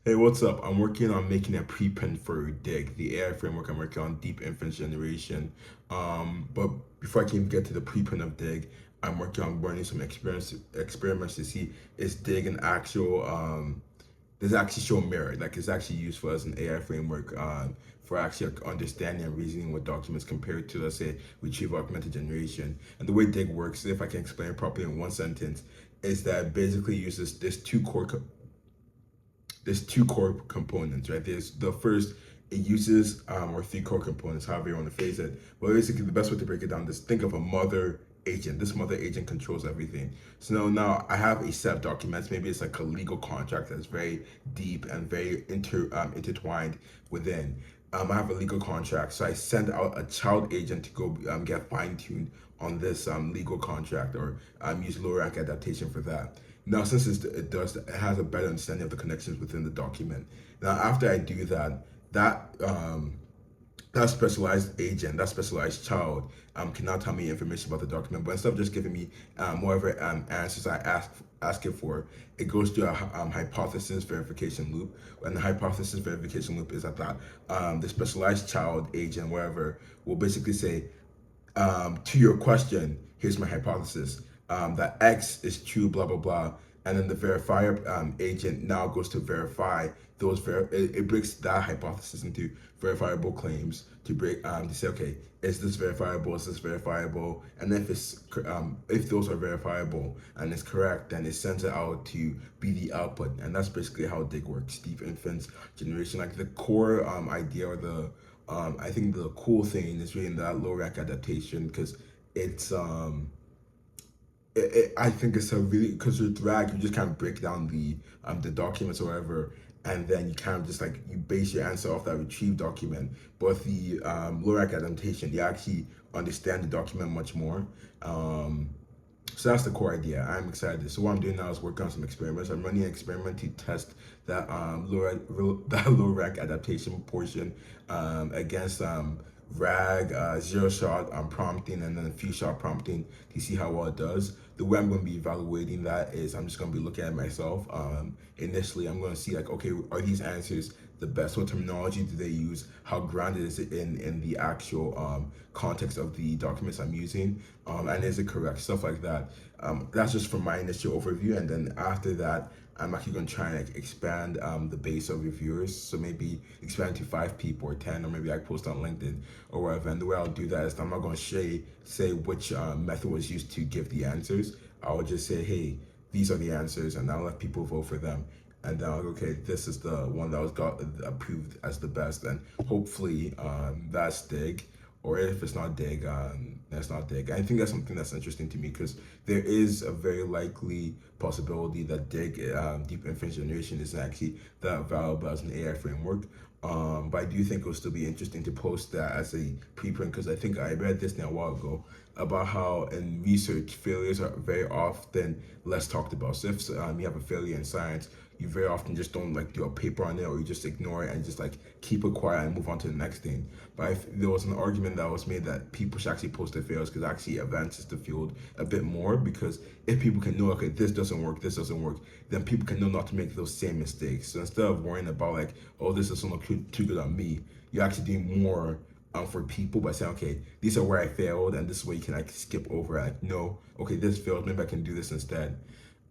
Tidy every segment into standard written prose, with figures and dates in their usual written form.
Hey, what's up? I'm working on making a preprint for DIG, the AI framework. I'm working on deep inference generation. But before I can even get to the preprint of DIG, I'm working on running some experiments to see is DIG an actual does it actually show merit? Like it's actually useful as an AI framework for actually like, understanding and reasoning with documents compared to, let's say, retrieval augmented generation. And the way DIG works, if I can explain it properly in one sentence, is that it basically uses there's two core components, right? There's the first, it uses or three core components, however you want to phrase it. But basically, the best way to break it down is think of a mother agent. This mother agent controls everything. So now I have a set of documents. Maybe it's like a legal contract that's very deep and very intertwined within. I have a legal contract, so I send out a child agent to go get fine tuned on this legal contract or use low rank adaptation for that. Now, since it has a better understanding of the connections within the document. Now, after I do that, that that specialized agent, that specialized child, can now tell me information about the document. But instead of just giving me whatever answers I ask it for, it goes through a hypothesis verification loop. And the hypothesis verification loop is that the specialized child agent, whatever, will basically say, to your question, here's my hypothesis that X is true, blah, blah, blah. And then the verifier agent now goes to verify it breaks that hypothesis into verifiable claims to say, okay, is this verifiable? Is this verifiable? And if those are verifiable and it's correct, then it sends it out to be the output. And that's basically how DIG works, deep inference generation. Like the core idea or the I think the cool thing is really that low rank adaptation because it's I think it's a really because with RAG you just kind of break down the documents or whatever, and then you kind of just like you base your answer off that retrieved document. But the low rank adaptation, you actually understand the document much more. Um, so that's the core idea. I'm excited. So what I'm doing now is working on some experiments. I'm running an experiment to test that that low rank adaptation portion against RAG, zero shot prompting, and then a few shot prompting to see how well it does. The way I'm going to be evaluating that is I'm just going to be looking at myself. Initially, I'm going to see like, okay, are these answers the best? What terminology do they use? How grounded is it in the actual context of the documents I'm using? And is it correct? Stuff like that. That's just from my initial overview, and then after that, I'm actually going to try and like, expand the base of reviewers. So maybe expand to 5 people or 10, or maybe I post on LinkedIn or whatever. And the way I'll do that is I'm not going to say which method was used to give the answers. I'll just say, hey, these are the answers, and I'll let people vote for them. And then I'll go, okay, this is the one that was got approved as the best, and hopefully that's DIG. Or if it's not DIG, that's not DIG. I think that's something that's interesting to me because there is a very likely possibility that DIG, deep inference generation, is actually that valuable as an AI framework. But I do think it'll still be interesting to post that as a preprint because I think I read this now a while ago about how in research failures are very often less talked about. So if you have a failure in science, you very often just don't like do a paper on it or you just ignore it and just like keep it quiet and move on to the next thing. But if there was an argument that was made that people should actually post their failures because actually advances the field a bit more because if people can know, okay, this doesn't work, then people can know not to make those same mistakes. So instead of worrying about like, oh, this doesn't look too good on me, you actually do more for people by saying, okay, these are where I failed, and this is where you can like skip over. Like, no, okay, this failed. Maybe I can do this instead.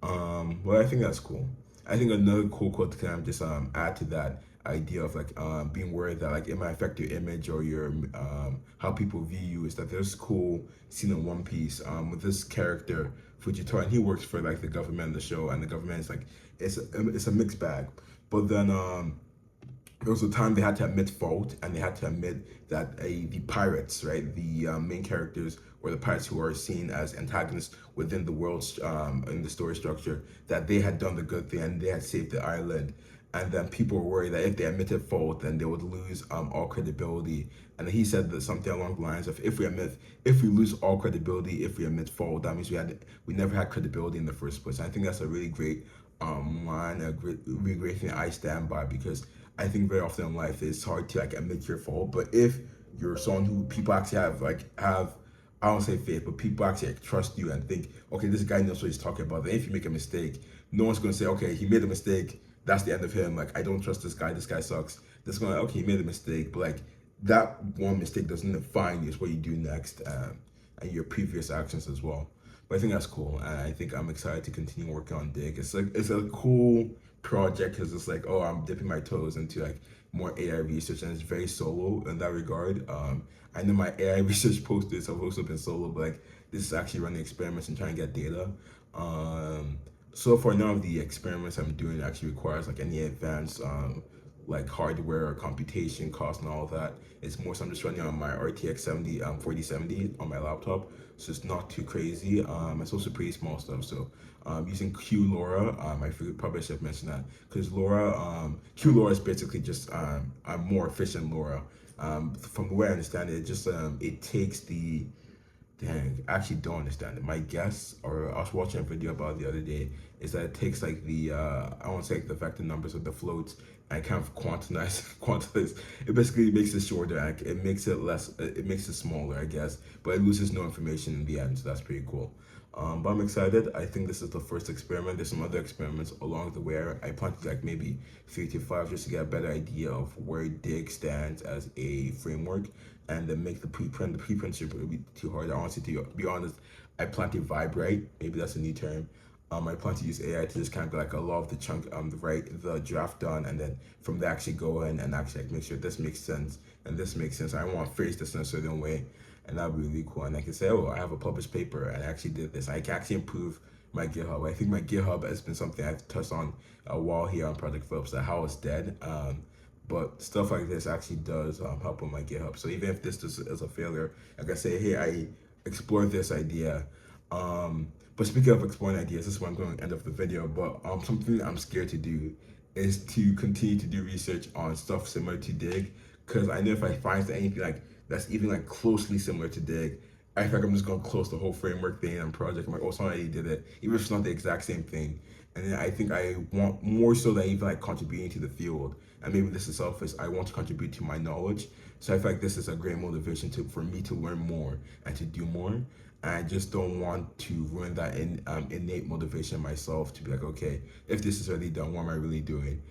Well, I think that's cool. I think another cool quote to kind of just add to that idea of like being worried that like it might affect your image or your how people view you is that there's cool scene in One Piece with this character Fujitora, and he works for like the government in the show, and the government is like it's a mixed bag. But then there was a time they had to admit fault and they had to admit that the pirates, right, the main characters or the pirates who are seen as antagonists within the world in the story structure, that they had done the good thing and they had saved the island. And then people were worried that if they admitted fault, then they would lose all credibility. And he said that something along the lines of, if we lose all credibility, if we admit fault, that means we never had credibility in the first place. And I think that's a really great line, really great thing I stand by because I think very often in life it's hard to like admit your fault. But if you're someone who people actually have I don't say faith, but people actually like, trust you and think, okay, this guy knows what he's talking about. Then if you make a mistake, no one's gonna say, okay, he made a mistake. that's the end of him. Like, I don't trust this guy. This guy sucks. This guy, okay, he made a mistake, but like that one mistake doesn't define you. It's what you do next, and your previous actions as well. But I think that's cool, and I think I'm excited to continue working on Dig. It's like it's a cool project because it's like, oh, I'm dipping my toes into like more AI research, and it's very solo in that regard. I know my AI research posters have also been solo, but like this is actually running experiments and trying to get data. Um, so for none of the experiments I'm doing actually requires like any advanced like hardware or computation costs and all of that. It's more so I'm just running on my RTX 4070 on my laptop, so it's not too crazy. It's also pretty small stuff. So using QLoRa, I figured probably should have mentioned that because QLoRa is basically just a more efficient LoRa. From the way I understand it, it just it takes the Dang, I actually don't understand it. My guess, or I was watching a video about it the other day, is that it takes like the I won't say like the vector numbers of the floats and kind of quantize. It basically makes it shorter. And it makes it less. It makes it smaller, I guess. But it loses no information in the end, so that's pretty cool. But I'm excited. I think this is the first experiment. There's some other experiments along the way. I plan to like maybe 3 to 5 just to get a better idea of where Dig stands as a framework, and then make the preprint. The preprint should be too hard. Honestly, to be honest, I plan to vibe right. Maybe that's a new term. I plan to use AI to just kind of like a lot of the chunk, the draft done, and then from there actually go in and actually like make sure this makes sense and this makes sense. I want to phrase this in a certain way, and that'd be really cool. And I can say, oh, I have a published paper and I actually did this. I can actually improve my GitHub. I think my GitHub has been something I've touched on a while here on Project Phillips, that how it's dead. But stuff like this actually does help on my GitHub. So even if this is a failure, I can say, hey, I explored this idea. But speaking of exploring ideas, this is where I'm going to end of the video. But something I'm scared to do is to continue to do research on stuff similar to Dig, because I know if I find anything like that's even like closely similar to Dig, I feel like I'm just gonna close the whole framework thing and project. I'm like, oh, someone already did it, even if it's not the exact same thing. And then I think I want more so than even like contributing to the field. And maybe this is selfish. I want to contribute to my knowledge. So I feel like this is a great motivation for me to learn more and to do more. I just don't want to ruin that innate motivation myself to be like, okay, if this is already done, what am I really doing?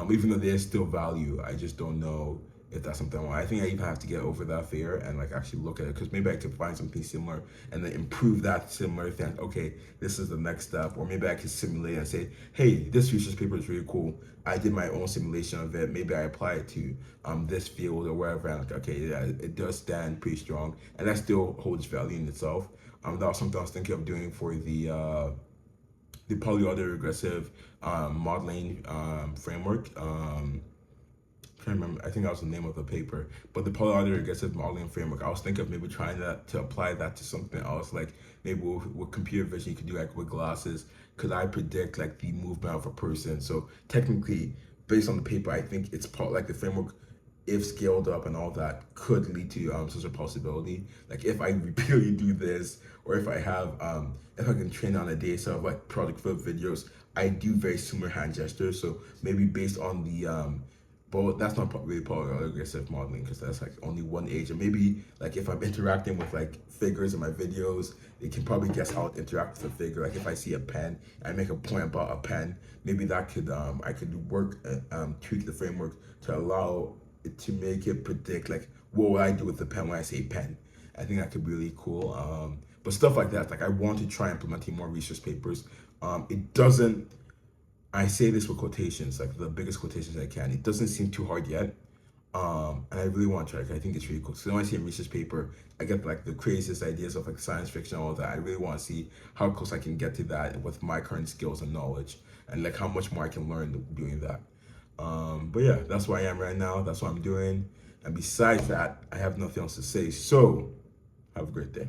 Even though there's still value, I just don't know if that's something I want. I think I even have to get over that fear and like actually look at it, because maybe I could find something similar and then improve that similar thing. Okay, this is the next step. Or maybe I could simulate and say, hey, this research paper is really cool. I did my own simulation of it. Maybe I apply it to this field or wherever. And like, okay, yeah, it does stand pretty strong, and that still holds value in itself. That was something I was thinking of doing for the polyautoregressive modeling framework. Can't remember. I think that was the name of the paper. But the polyautoregressive modeling framework, I was thinking of maybe trying that to apply that to something else, like maybe with computer vision, you could do like with glasses. Could I predict like the movement of a person? So technically, based on the paper, I think it's part like the framework, if scaled up and all that, could lead to such a possibility. Like if I repeatedly do this, or if I can train on a data set of like Project Flip videos, I do very similar hand gestures. So maybe based on the but that's not really polyaggressive modeling, because that's like only one age. And maybe like if I'm interacting with like figures in my videos, they can probably guess how it interacts with a figure. Like if I see a pen, I make a point about a pen, maybe that could I could work tweak the framework to allow it to make it predict like what would I do with the pen when I say pen. I think that could be really cool. But stuff like that, like I want to try implementing more research papers. It doesn't I say this with quotations, like the biggest quotations I can. It doesn't seem too hard yet. And I really want to try it. I think it's really cool. So when I see a research paper, I get like the craziest ideas of like science fiction and all that. I really want to see how close I can get to that with my current skills and knowledge, and like how much more I can learn doing that. But yeah, that's where I am right now. That's what I'm doing. And besides that, I have nothing else to say. So have a great day.